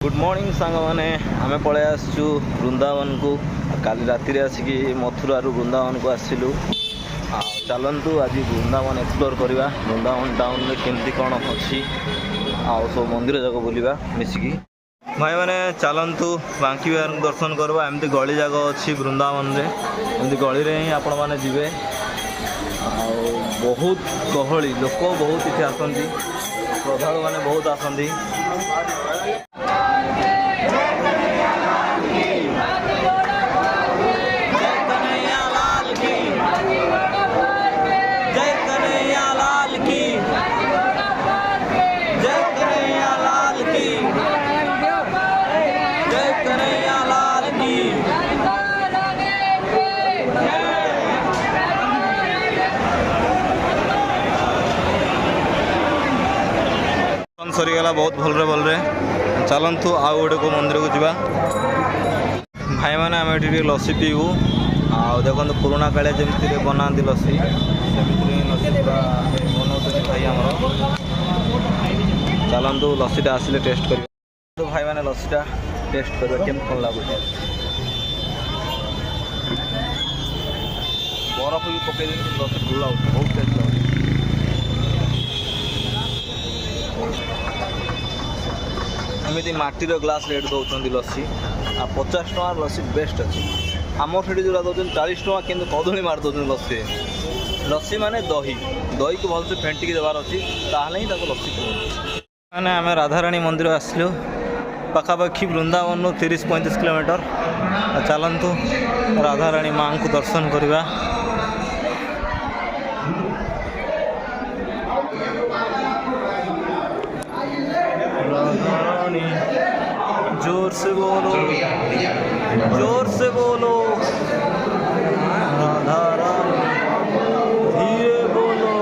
Good morning सांग मैंने आम पलि आसचु वृंदावन को काली राति आसिक मथुरा वृंदावन को आसलु चलतु आज वृंदावन एक्सप्लोर करवा वृंदावन टाउन में केमती कौन अच्छी आउ सब मंदिर जाक बुलवा मिसिकी भाई मैंने चलतु बांकी बिहार दर्शन करवा एमती गली जगह अच्छी वृंदावन रे एमती गली रे ही आपण मैंने जीवे बहुत गहली लोक बहुत इतने आसती श्रद्धालु मैंने बहुत आसती सरीगला बहुत भलरे चलतु आउ गोटे को मंदिर को जीवा भाई मैंने आम ये लस्सी पीबू आ देखो पुराणा कालिया जमी बनाती लस्सी सेमती लस्सी पूरा बनाते भाई आम चलतु लस्सीटा आसिले टेस्ट कर तो भाई मैंने लस्सीटा टेस्ट कर कौन लगुच बरफ भी पकई लस्सी भल लगे बहुत टेस्ट लगे एमती माटीर ग्लास रेट दौरान लस्सी आ 50 टଙ୍କା लस्सी बेस्ट अच्छी आम से जो दौरान 40 टଙ୍କା कि कदली मार दौरान लस्सी लस्सी माने दही दही को भलसे फेंटिकी देवार अच्छी ताहले ही लस्सी मैंने आम राधाराणी मंदिर आसलु पाखापाखि वृंदावन 30-35 किलोमीटर चलतु राधाराणी माँ को दर्शन करवा जोर से बोलो राधा रानी धीरे बोलो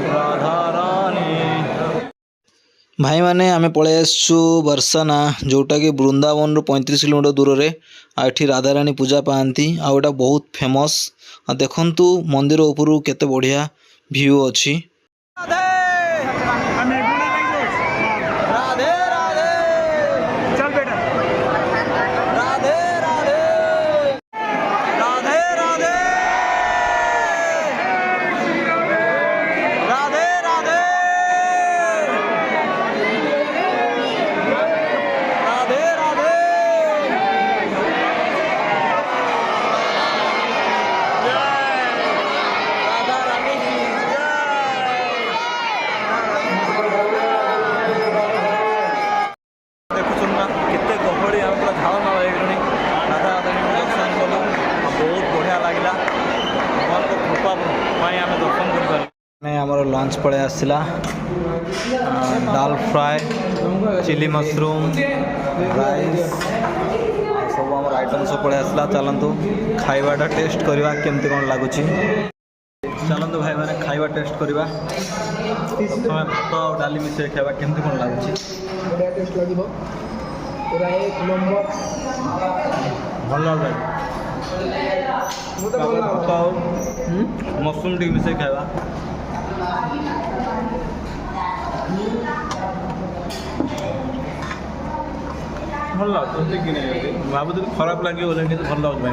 राधा रानी भाई माने आमे पळे आसछु बरसाना जोटा कि वृंदावन रो 35 किलोमीटर दूर रे आठी राधारानी पूजा पाती आउटा बहुत फेमस देखंतु मंदिर ऊपर केते बढ़िया व्यू अछि आमर लंच पड़े आसला दाल फ्राए चिली मशरूम राइस सब आम आइटम सब पड़े आसला चलतु खाइबाटा टेस्ट करवा केमती कौन लगुच चलतु भाई मैंने खाइबा टेस्ट करवा भात और डाली मिसे खाइबा केमती कौन लगुच भल मशरूम टी मिसे खाइबा भल भावुँ खराब लगे भल लगे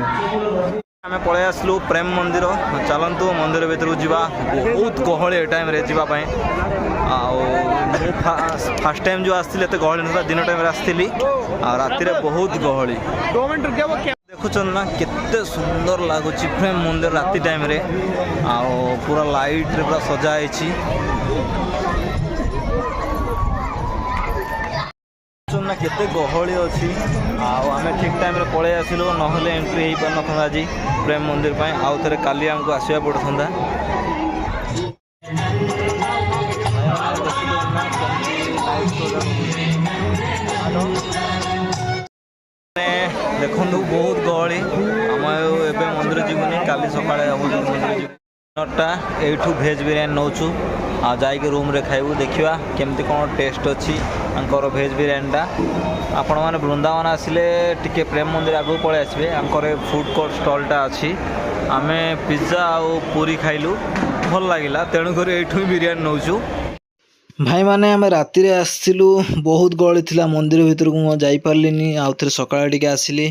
आम पलि आसलु प्रेम मंदिर चलतु मंदिर भीतर जावा बहुत गहली टाइम रे जावाई फास्ट टाइम जो आसती एत गहली ना दिन टाइम आसती राति बहुत गहली देखुन ना केते सुंदर लगुच प्रेम मंदिर राति टाइम रे पूरा लाइट रे पूरा सजाई ना केते गहली अच्छी आमे ठीक टाइम रे पलि आसिलु नहले एंट्री हो पार न आज प्रेम मंदिर आउ थे काली आमको आसवा पड़ता देखु बहुत गहली आम ए मंदिर जीवनी काली सका डिनरटा यू भेज बिरियानी नौचु जाइके रूम रे खाइबू देखा केमती कौन टेस्ट अच्छी आंकर भेज बिरियानीटा आपण मैंने वृंदावन आसिले टिके प्रेम मंदिर आगू पलि आसबे आंकर फूड कोर्ट स्टॉलटा अच्छी आमे पिज्जा और पूरी खाइलु भल लगिला तेणुक एठू बिरियानी नौचु भाई मैंने आम राति आसलु बहुत गहली थिला मंदिर भितर को जाई पारलिनी आउ थे सकाळ टिके आसिली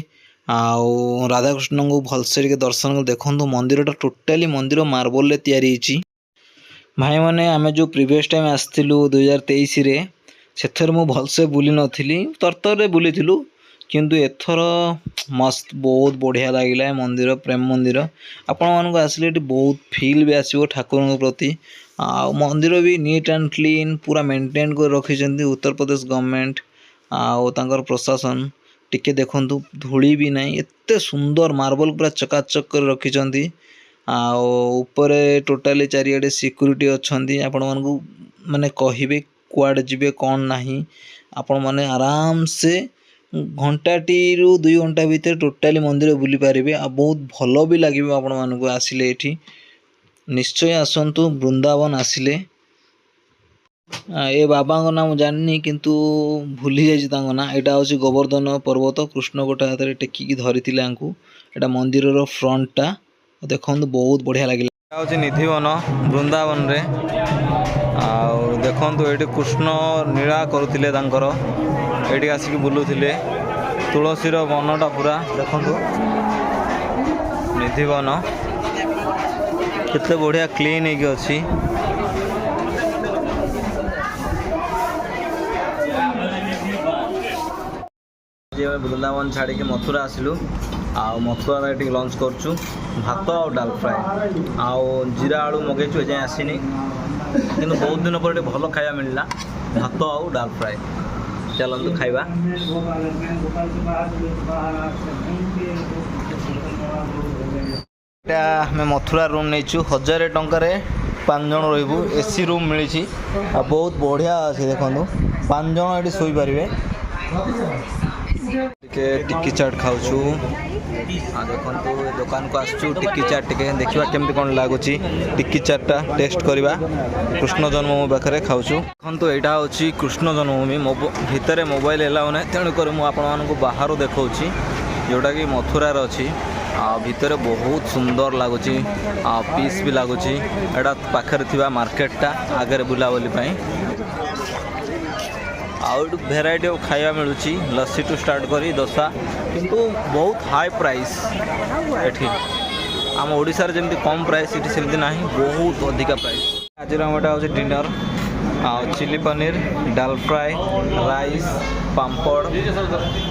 आउ राधाकृष्ण को भलसे टिके दर्शन देखु मंदिरटा टोटाली मंदिर मार्बल रे तैयारी होईची। भाई मैंने आम जो प्रीवियस टाइम आसलु 2023 रे सेथर मु भलसे बुली नथिली तरतर रे बुलीथिलु किंतु एथर मस्त बहुत बढ़िया लगिला मंदिर प्रेम मंदिर आपण मानक आसले बहुत फील भी आसो ठाकुर प्रति आ मंदिर भी नीट एंड क्लीन पूरा मेंटेन कर रखी उत्तर प्रदेश गवर्नमेंट आउ तांकर प्रशासन टिके देखंतु धूली भी नहीं एते सुंदर मार्बल पूरा चकाचक कर रखी आउ ऊपर टोटाली चारिआडे सिक्यूरीटी अच्छी आपण मानक माने कहिबे कुआडे जिबे कौन नहीं आपण माने आराम से घंटाटी रु 2 घंटा भितर टोटाली मंदिर बुली पारिबे आ बहुत भलो भी लागिबे आपण मानक आसिले एठी निश्चय आसंतु वृंदावन आसिले। ए बाबा नाम जाननी किंतु भूली जाइए तांको ना एटा होची गोवर्धन पर्वत कृष्ण गोटे हाथ में टेकिकी धरी एटा मंदिर फ्रंटटा देखो बहुत बढ़िया लगे होची निधिवन वृंदावन रे आउ देखंतु एटी कृष्ण नीला करुथिले तांकर एटी आसिक बुलुथिले तुलसीर वनटा पूरा देखंतु निधिवन केते बढ़िया क्लीन होगी अच्छी वृंदावन छाड़ी मथुरा आसलु आउ मथुरा ये लंच करछु भात और डाल फ्राए आउ जीरा आलू मगेचु एजाएं आसीनी कि बहुत दिन पर भल खाया मिलला भात आउ डाल फ्राए चलतु खाइबा। आम मथुरा रूम नहीं 1000 टंकार 5 जन रही एसी रूम मिली बहुत बढ़िया अच्छे देखो 5 जन ये शोपारे टिक्की चाट खाऊँ देखो दुकान को आसचु टिक्की चाट टिके देखा केमती कौन लगुच टिक्की चाटा टेस्ट करवा कृष्ण जन्मभूमि पाखे खाऊँ देखो यहाँ हूँ कृष्ण जन्मभूमि भितर मोबाइल एलाउ ना तेणुक मुझे बाहर देखा जोटा कि मथुरार अच्छी भितर बहुत सुंदर लगुच पीस भी लगुच एटा पाखे थी मार्केटा आगे बुलाबुली आउट भेराइटी ऑफ खाया मिलूँ लस्सी टू स्टार्ट करी दोसा किंतु बहुत हाई प्राइस एठी आम ओडिशा रे जेमती कम प्राइस इटी सेमती नाही बहुत अधिका प्राइस। आज हमटा होची डिनर चिली पनीर डाल फ्राए राइस पापड़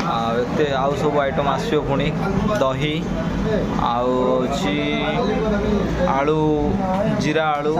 आते आउ सब आइटम आसो पुणी दही आउ आलू जीरा आलू